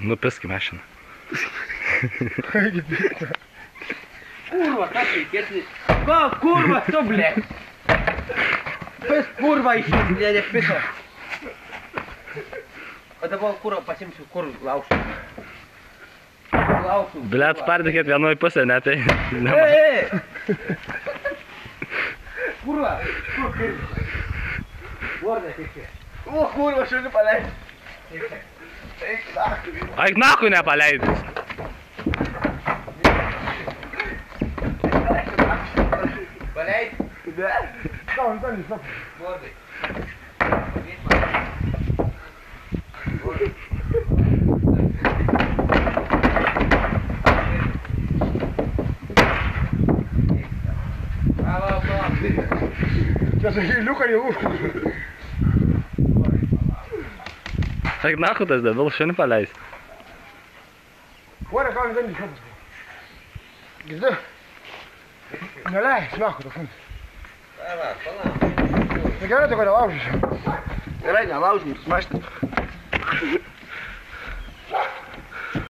Nupisk į mašiną. Kurva, ką reikėti? Ką, kurva, tu, blė? Pis kurva išės, blė, nepiso. O dabar kurva pasimsiu, kur lauksiu. Blet, spardykit vienoj pusė, ne tai. Kurva, kur kaip? Vorda, kaip čia? O, kurva, šaliu paleidžiu. Eik nahui. Eik nahui nepaleidus. Paleid? Ne? Ką, ant stop. Vordai. Čia liuką jau užkūrė. Eik nahui tas debil, šunį paleis. Vorda, ką ant stop. Gizdu? Neleis, nahui tas šunis. Gerai, tai ko nelaužysiu. Gerai, nelaužysiu, mašinai.